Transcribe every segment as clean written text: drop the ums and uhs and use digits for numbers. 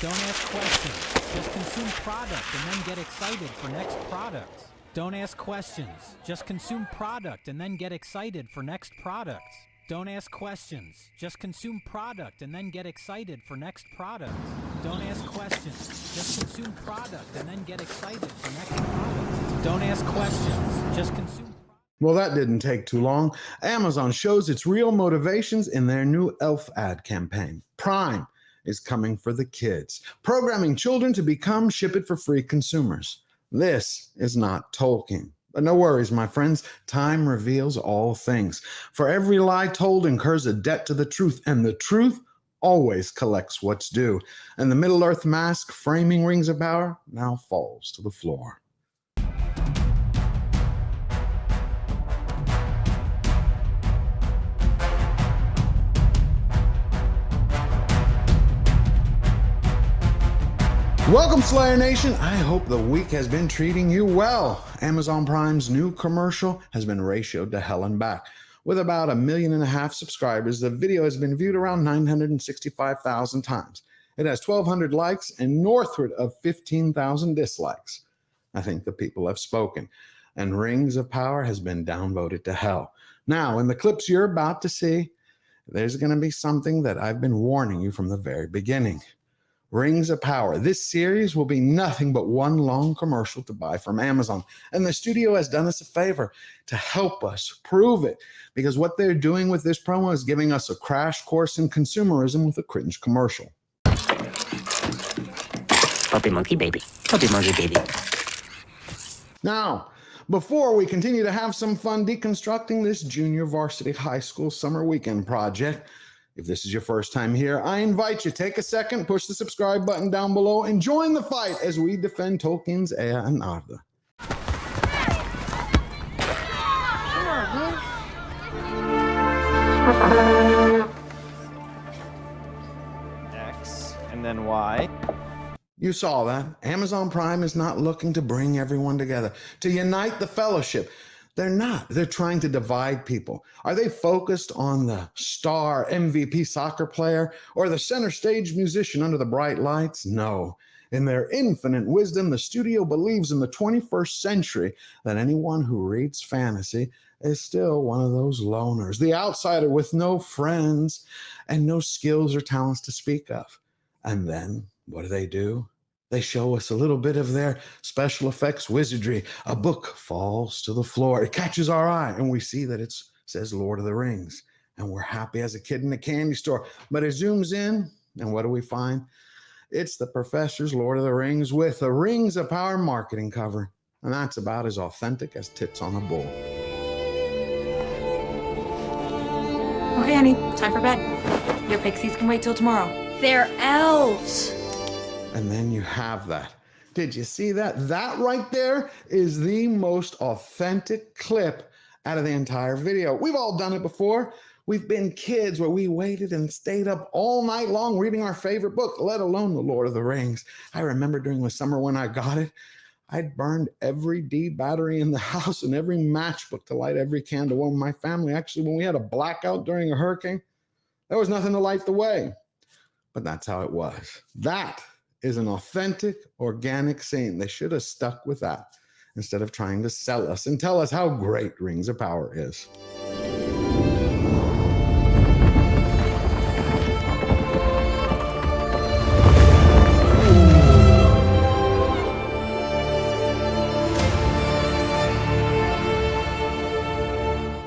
Don't ask questions. Just consume product and then get excited for next products. Don't ask questions. Just consume product and then get excited for next products. Don't ask questions. Just consume product and then get excited for next products. Don't ask questions. Just consume product and then get excited for next products. Don't ask questions. Just consume. Well, that didn't take too long. Amazon shows its real motivations in their new Elf ad campaign. Prime is coming for the kids, programming children to become ship-it-for-free consumers. This is not Tolkien. But no worries, my friends. Time reveals all things. For every lie told incurs a debt to the truth, and the truth always collects what's due. And the Middle-earth mask framing Rings of Power now falls to the floor. Welcome, Slayer Nation. I hope the week has been treating you well. Amazon Prime's new commercial has been ratioed to hell and back. With about 1.5 million subscribers, the video has been viewed around 965,000 times. It has 1,200 likes and northward of 15,000 dislikes. I think the people have spoken, and Rings of Power has been downvoted to hell. Now, in the clips you're about to see, there's going to be something that I've been warning you from the very beginning. Rings of Power. This series will be nothing but one long commercial to buy from Amazon. And the studio has done us a favor to help us prove it, because what they're doing with this promo is giving us a crash course in consumerism with a cringe commercial. Puppy monkey baby. Puppy monkey baby. Now, before we continue to have some fun deconstructing this junior varsity high school summer weekend project, if this is your first time here, I invite you to take a second, push the subscribe button down below, and join the fight as we defend Tolkien's Ea and Arda. X and then Y. You saw that. Amazon Prime is not looking to bring everyone together, to unite the fellowship. They're not. They're trying to divide people. Are they focused on the star MVP soccer player or the center stage musician under the bright lights? No. In their infinite wisdom, the studio believes in the 21st century that anyone who reads fantasy is still one of those loners, the outsider with no friends and no skills or talents to speak of. And then what do? They show us a little bit of their special effects wizardry. A book falls to the floor. It catches our eye, and we see that it says Lord of the Rings. And we're happy as a kid in a candy store. But it zooms in, and what do we find? It's the Professor's Lord of the Rings with a Rings of Power marketing cover. And that's about as authentic as tits on a bull. Okay, honey, time for bed. Your pixies can wait till tomorrow. They're elves. And then you have that. Did you see that? That right there is the most authentic clip out of the entire video. We've all done it before. We've been kids where we waited and stayed up all night long reading our favorite book, let alone The Lord of the Rings. I remember during the summer when I got it, I'd burned every D battery in the house and every matchbook to light every candle. Well, my family, actually, when we had a blackout during a hurricane, there was nothing to light the way. But that's how it was. That is an authentic, organic scene. They should have stuck with that instead of trying to sell us and tell us how great Rings of Power is.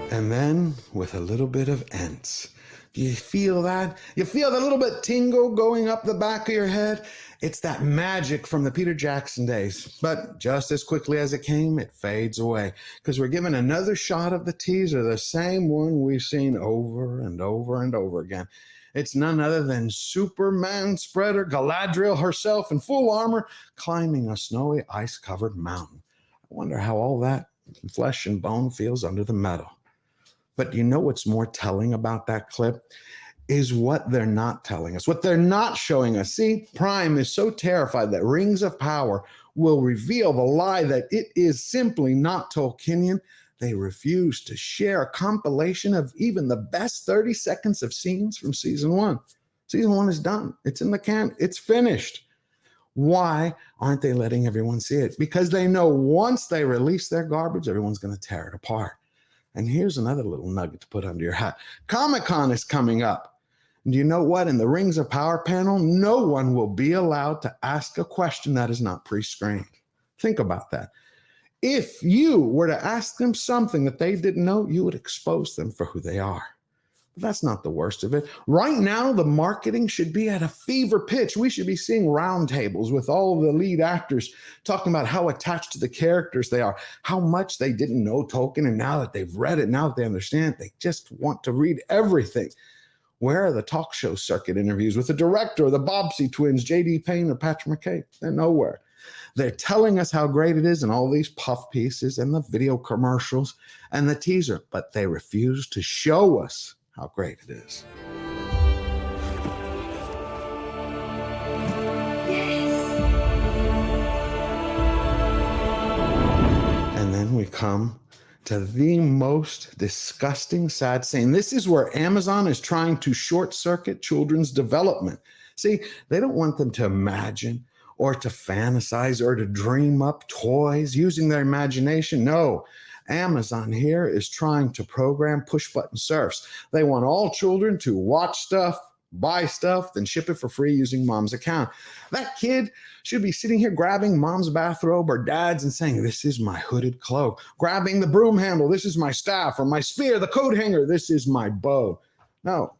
And then, with a little bit of Ents. Do you feel that? You feel the little bit tingle going up the back of your head? It's that magic from the Peter Jackson days. But just as quickly as it came, it fades away. Because we're given another shot of the teaser, the same one we've seen over and over and over again. It's none other than Superman spreader Galadriel herself in full armor climbing a snowy, ice-covered mountain. I wonder how all that flesh and bone feels under the metal. But you know what's more telling about that clip is what they're not telling us, what they're not showing us. See, Prime is so terrified that Rings of Power will reveal the lie that it is simply not Tolkienian. They refuse to share a compilation of even the best 30 seconds of scenes from season 1. Season 1 is done. It's in the can. It's finished. Why aren't they letting everyone see it? Because they know once they release their garbage, everyone's going to tear it apart. And here's another little nugget to put under your hat. Comic-Con is coming up. And do you know what? In the Rings of Power panel, no one will be allowed to ask a question that is not pre-screened. Think about that. If you were to ask them something that they didn't know, you would expose them for who they are. But that's not the worst of it. Right now, the marketing should be at a fever pitch. We should be seeing roundtables with all of the lead actors talking about how attached to the characters they are, how much they didn't know Tolkien, and now that they've read it, now that they understand, they just want to read everything. Where are the talk show circuit interviews with the director or the Bobbsey twins, J.D. Payne or Patrick McKay? They're nowhere. They're telling us how great it is in all these puff pieces and the video commercials and the teaser, but they refuse to show us how great it is. And then we come to the most disgusting, sad scene. This is where Amazon is trying to short circuit children's development. See, they don't want them to imagine or to fantasize or to dream up toys using their imagination. No, Amazon here is trying to program push-button surfs. They want all children to watch stuff, buy stuff, then ship it for free using mom's account. That kid should be sitting here grabbing mom's bathrobe or dad's and saying, this is my hooded cloak. Grabbing the broom handle, this is my staff, or my spear, the coat hanger, this is my bow. No,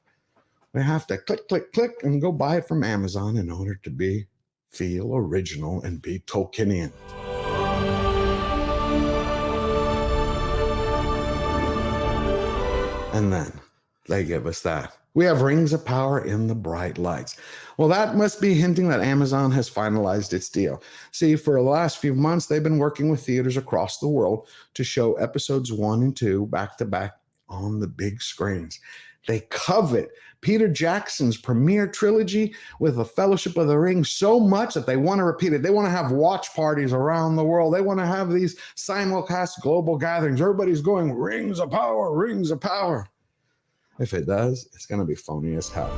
we have to click, click, click, and go buy it from Amazon in order to feel original and be Tolkienian. And then they give us that. We have Rings of Power in the bright lights. Well, that must be hinting that Amazon has finalized its deal. See, for the last few months, they've been working with theaters across the world to show episodes 1 and 2 back to back on the big screens. They covet Peter Jackson's premiere trilogy with the Fellowship of the Ring so much that they want to repeat it. They want to have watch parties around the world. They want to have these simulcast global gatherings. Everybody's going, Rings of Power, Rings of Power. If it does, it's going to be phony as hell.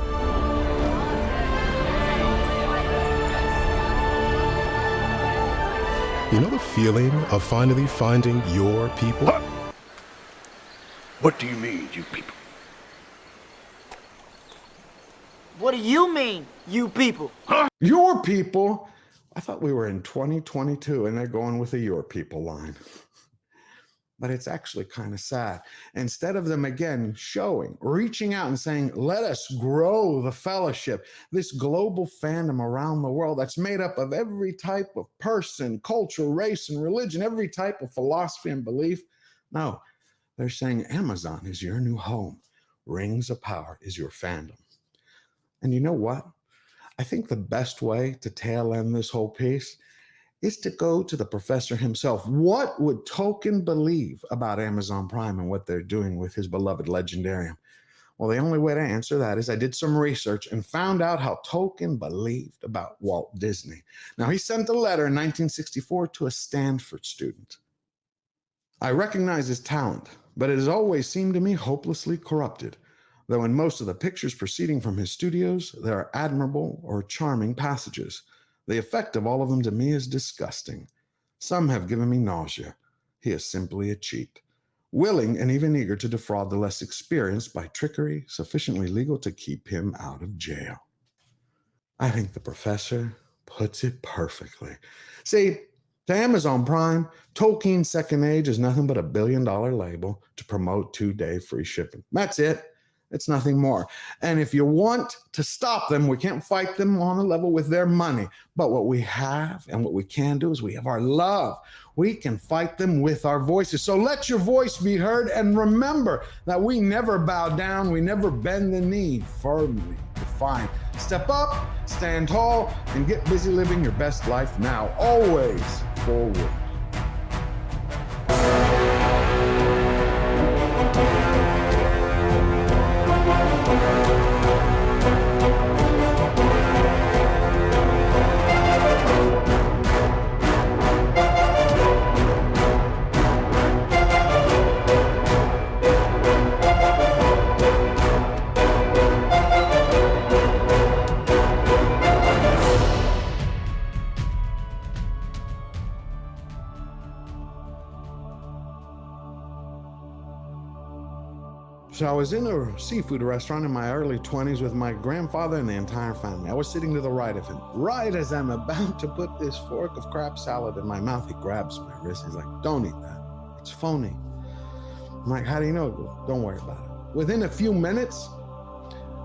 You know the feeling of finally finding your people? What do you mean, you people? What do you mean, you people? Your people? I thought we were in 2022 and they're going with a your people line. But it's actually kind of sad. Instead of them again showing, reaching out and saying, let us grow the fellowship, this global fandom around the world that's made up of every type of person, culture, race, and religion, every type of philosophy and belief. No, they're saying Amazon is your new home. Rings of Power is your fandom. And you know what? I think the best way to tail end this whole piece is to go to the professor himself. What would Tolkien believe about Amazon Prime and what they're doing with his beloved legendarium? Well, the only way to answer that is I did some research and found out how Tolkien believed about Walt Disney. Now, he sent a letter in 1964 to a Stanford student. I recognize his talent, but it has always seemed to me hopelessly corrupted. Though in most of the pictures proceeding from his studios, there are admirable or charming passages. The effect of all of them to me is disgusting. Some have given me nausea. He is simply a cheat, willing and even eager to defraud the less experienced by trickery sufficiently legal to keep him out of jail. I think the professor puts it perfectly. See, to Amazon Prime, Tolkien's Second Age is nothing but a $1 billion label to promote 2-day free shipping. That's it. It's nothing more. And if you want to stop them, we can't fight them on a level with their money. But what we have and what we can do is we have our love. We can fight them with our voices. So let your voice be heard. And remember that we never bow down. We never bend the knee. Firmly defined. Step up, stand tall, and get busy living your best life now. Always forward. So I was in a seafood restaurant in my early 20s with my grandfather and the entire family. I was sitting to the right of him. Right as I'm about to put this fork of crab salad in my mouth, he grabs my wrist. He's like, don't eat that. It's phony. I'm like, how do you know? He goes, don't worry about it. Within a few minutes,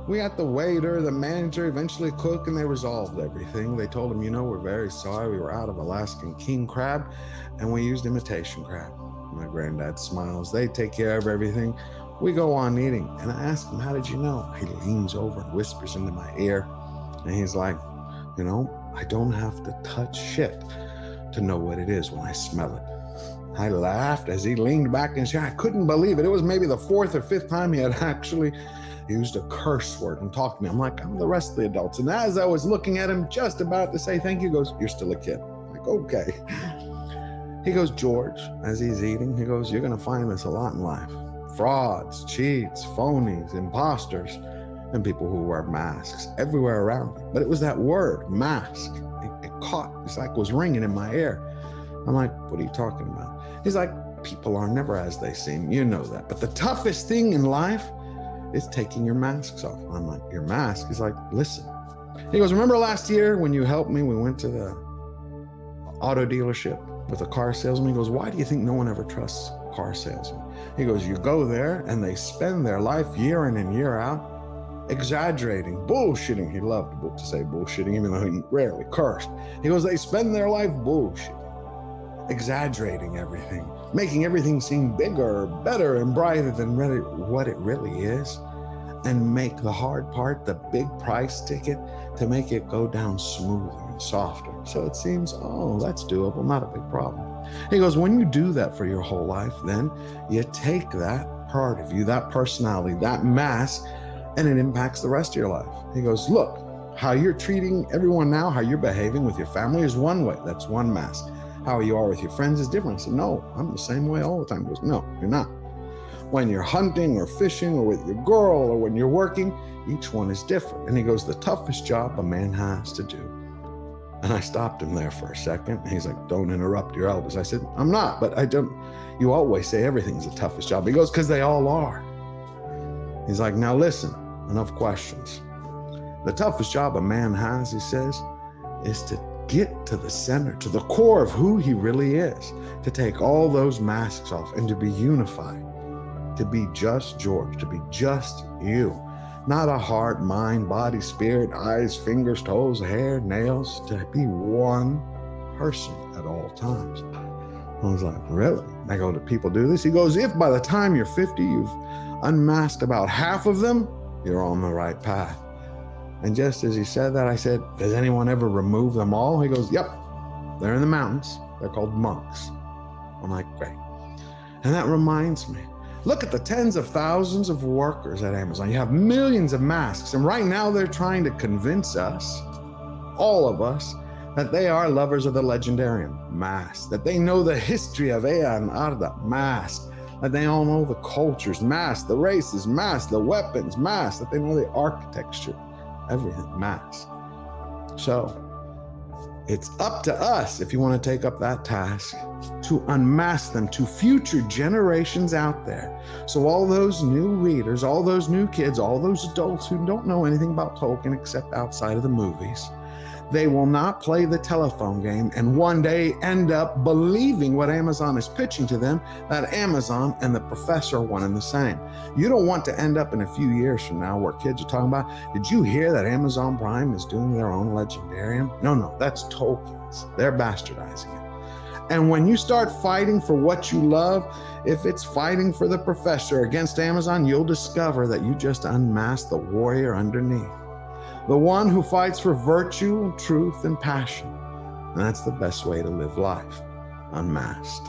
we had the waiter, the manager, eventually cook, and they resolved everything. They told him, we're very sorry. We were out of Alaskan king crab, and we used imitation crab. My granddad smiles. They take care of everything. We go on eating, and I ask him, how did you know? He leans over and whispers into my ear, and he's like, I don't have to touch shit to know what it is when I smell it. I laughed as he leaned back in his chair. I couldn't believe it. It was maybe the fourth or fifth time he had actually used a curse word and talked to me. I'm like, I'm the rest of the adults. And as I was looking at him, just about to say thank you, he goes, you're still a kid. I'm like, okay. He goes, George, as he's eating, he goes, you're going to find this a lot in life. Frauds, cheats, phonies, imposters, and people who wear masks everywhere around me. But it was that word, mask. It caught, it's like it was ringing in my ear. I'm like, what are you talking about? He's like, people are never as they seem. You know that. But the toughest thing in life is taking your masks off. I'm like, your mask? He's like, listen. He goes, remember last year when you helped me? We went to the auto dealership with a car salesman. He goes, why do you think no one ever trusts car salesmen? He goes, you go there and they spend their life year in and year out exaggerating, bullshitting. He loved to say bullshitting, even though he rarely cursed. He goes, they spend their life bullshitting, exaggerating everything, making everything seem bigger, better, and brighter than what it really is, and make the hard part, the big price ticket, to make it go down smoother and softer. So it seems, oh, that's doable, not a big problem. He goes, when you do that for your whole life, then you take that part of you, that personality, that mask, and it impacts the rest of your life. He goes, look, how you're treating everyone now, how you're behaving with your family is one way. That's one mask. How you are with your friends is different. I said, no, I'm the same way all the time. He goes, no, you're not. When you're hunting or fishing or with your girl or when you're working, each one is different. And he goes, the toughest job a man has to do. And I stopped him there for a second. And he's like, don't interrupt your elders. I said, I'm not, but I don't. You always say everything's the toughest job. He goes, because they all are. He's like, now listen, enough questions. The toughest job a man has, he says, is to get to the center, to the core of who he really is, to take all those masks off and to be unified, to be just George, to be just you, not a heart, mind, body, spirit, eyes, fingers, toes, hair, nails, to be one person at all times. I was like, really? I go, do people do this? He goes, if by the time you're 50, you've unmasked about half of them, you're on the right path. And just as he said that, I said, does anyone ever remove them all? He goes, yep, they're in the mountains. They're called monks. I'm like, great. And that reminds me, look at the tens of thousands of workers at Amazon. You have millions of masks. And right now they're trying to convince us, all of us, that they are lovers of the legendarium, mask, that they know the history of Ea and Arda, mask, that they all know the cultures, mask, the races, mask, the weapons, mask, that they know the architecture, everything, mask. So it's up to us, if you want to take up that task, to unmask them to future generations out there. So all those new readers, all those new kids, all those adults who don't know anything about Tolkien except outside of the movies, they will not play the telephone game and one day end up believing what Amazon is pitching to them, that Amazon and the professor are one and the same. You don't want to end up in a few years from now where kids are talking about, did you hear that Amazon Prime is doing their own legendarium? No, that's Tolkien's. They're bastardizing it. And when you start fighting for what you love, if it's fighting for the professor against Amazon, you'll discover that you just unmasked the warrior underneath. The one who fights for virtue and truth and passion. And that's the best way to live life, unmasked.